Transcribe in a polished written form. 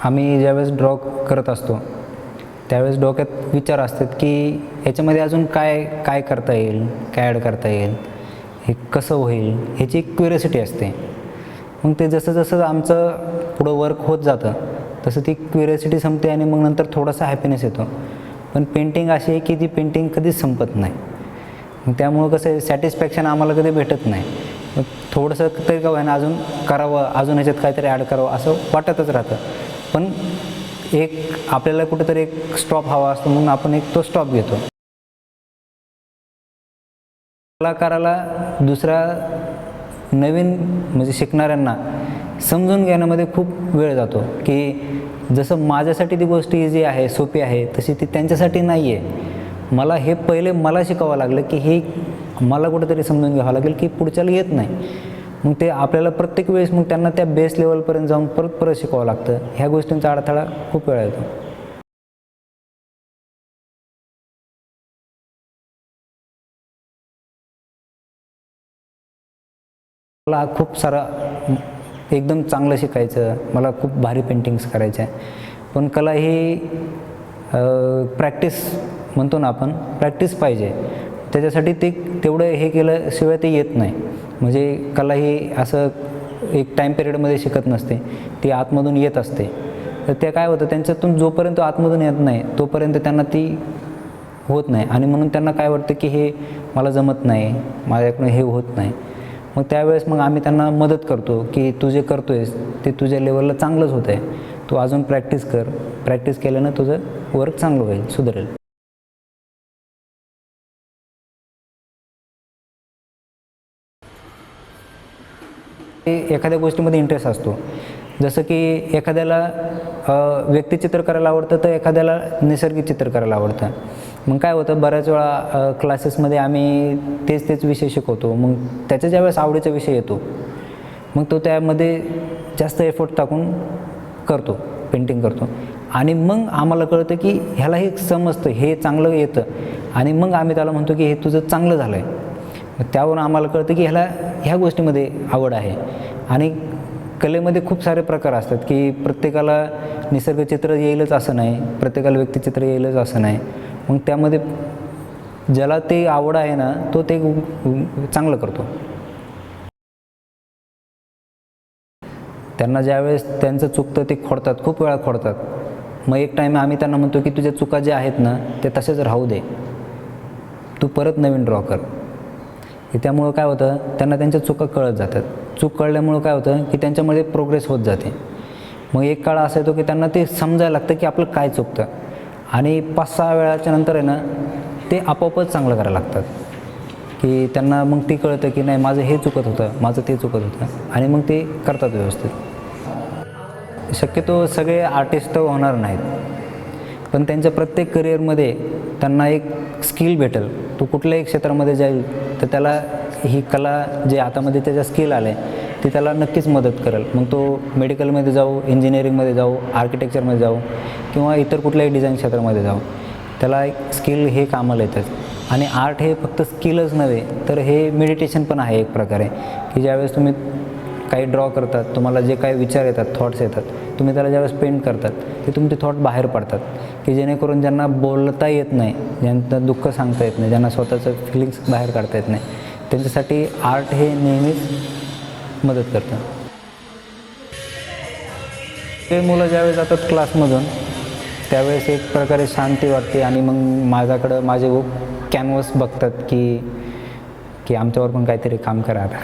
आम्ही ज्यावेळेस ड्रॉ करत असतो त्यावेळेस डोक्यात विचार असतात की ह्याच्यामध्ये अजून काय काय करता येईल, काय ॲड करता येईल, हे कसं होईल, ह्याची एक क्युरियोसिटी असते. मग ते जसं जसं आमचं पुढं वर्क होत जातं तसं ती क्युरियोसिटी संपते आणि मग नंतर थोडासा हॅपीनेस येतो. पण पेंटिंग अशी आहे की ती पेंटिंग कधीच संपत नाही. मग त्यामुळं कसं आहे, सॅटिस्फॅक्शन आम्हाला कधी भेटत नाही. मग थोडंसं तरी का होईना अजून करावं, अजून ह्याच्यात काहीतरी ॲड करावं असं वाटतच राहतं. पण एक आपल्याला कुठेतरी एक स्टॉप हवा असतो, म्हणून आपण एक तो स्टॉप घेतो. कलाकाराला दुसऱ्या नवीन म्हणजे शिकणाऱ्यांना समजून घेण्यामध्ये खूप वेळ जातो, की जसं माझ्यासाठी ती गोष्ट इझी आहे, सोपी आहे, तशी ती त्यांच्यासाठी नाही आहे. मला हे पहिले मला शिकावं लागलं की हे मला कुठेतरी समजून घ्यावं लागेल की पुढच्याला येत नाही. मग ते आपल्याला प्रत्येक वेळेस मग त्यांना त्या बेस लेवलपर्यंत जाऊन परत परत शिकावं लागतं. ह्या गोष्टींचा अडथळा खूप वेळा येतो. मला खूप सारा एकदम चांगलं शिकायचं, मला खूप भारी पेंटिंग्स करायच्या आहे. पण कला ही प्रॅक्टिस म्हणतो ना आपण, प्रॅक्टिस पाहिजे. त्याच्यासाठी ते तेवढं हे केल्याशिवाय ते येत नाही. म्हणजे कला ही असं एक टाईम पिरियडमध्ये शिकत नसते, ती आतमधून येत असते. तर ते काय होतं, त्यांच्यातून जोपर्यंत आतमधून येत नाही तोपर्यंत त्यांना ती होत नाही. आणि म्हणून त्यांना काय वाटतं की हे मला जमत नाही, माझ्याकडून हे होत नाही. मग त्यावेळेस मग आम्ही त्यांना मदत करतो की तू जे करतो आहेस ते तुझ्या लेवलला चांगलंच होतं आहे, तू अजून प्रॅक्टिस कर, प्रॅक्टिस केल्यानं तुझं वर्क चांगलं होईल, सुधारेल. एखाद्या गोष्टीमध्ये इंटरेस्ट असतो, जसं की एखाद्याला व्यक्तिचित्र करायला आवडतं तर एखाद्याला नैसर्गिक चित्र करायला आवडतं. मग काय होतं, बऱ्याच वेळा क्लासेसमध्ये आम्ही तेच विषय शिकवतो. मग त्याच्या ज्यावेळेस आवडीचा विषय येतो मग तो त्यामध्ये जास्त एफर्ट टाकून करतो, पेंटिंग करतो. आणि मग आम्हाला कळतं की ह्याला हे समजतं, हे चांगलं येतं. आणि मग आम्ही त्याला म्हणतो की हे तुझं चांगलं झालं आहे. त्यावरून आम्हाला कळतं की ह्या गोष्टीमध्ये आवड आहे. आणि कलेमध्ये खूप सारे प्रकार असतात की प्रत्येकाला निसर्गचित्र येईलच असं नाही, प्रत्येकाला व्यक्तिचित्र येईलच असं नाही. मग त्यामध्ये ज्याला ते आवड आहे ना तो ते चांगलं करतो. त्यांना ज्यावेळेस त्यांचं चुकतं ते खोडतात, खूप वेळा खोडतात. मग एक टाईम आम्ही त्यांना म्हणतो की तुझ्या चुका ज्या आहेत ना ते तसेच राहू दे, तू परत नवीन ड्रॉ कर. त्यामुळं काय होतं, त्यांना त्यांच्या चुका कळत जातात. चूक कळल्यामुळं काय होतं की त्यांच्यामध्ये प्रोग्रेस होत जाते. मग एक काळ असा येतो की त्यांना ते समजायला लागतं की आपलं काय चुकतं. आणि 5-6 वेळाच्या नंतर आहे ना ते आपोआपच चांगलं करायला लागतात. की त्यांना मग ते कळतं की नाही, माझं हे चुकत होतं, माझं ते चुकत होतं. आणि मग ते करतात व्यवस्थित. शक्यतो सगळे आर्टिस्ट तर होणार नाहीत, पण त्यांच्या प्रत्येक करिअरमध्ये त्यांना एक स्किल भेटेल. तो कुठल्याही क्षेत्रामध्ये जाईल तर त्याला ही कला जे हातामध्ये त्याच्या स्किल आले ते त्याला नक्कीच मदत करेल. मग तो मेडिकलमध्ये जाऊ, इंजिनिअरिंगमध्ये जाऊ, आर्किटेक्चरमध्ये जाऊ किंवा इतर कुठल्याही डिझाईन क्षेत्रामध्ये जाऊ, त्याला एक स्किल हे कामाला येतात. आणि आर्ट हे फक्त स्किलच नव्हे तर हे मेडिटेशन पण आहे एक प्रकारे. की ज्यावेळेस तुम्ही काही ड्रॉ करतात, तुम्हाला जे काही विचार येतात, थॉट्स येतात, तुम्ही त्याला ज्यावेळेस पेंट करतात ते तुमचे थॉट बाहेर पडतात. की जेणेकरून ज्यांना बोलता येत नाही, ज्यांना दुःख सांगता येत नाही, ज्यांना स्वतःचं फिलिंग्स बाहेर काढता येत नाही, त्यांच्यासाठी आर्ट हे नेहमीच मदत करतं. ते मुलं ज्यावेळेस जातात क्लासमधून त्यावेळेस एक प्रकारे शांती वाटते. आणि मग माझ्याकडं माझे कॅनव्हास बघतात की आमच्यावर पण काहीतरी काम करा आता.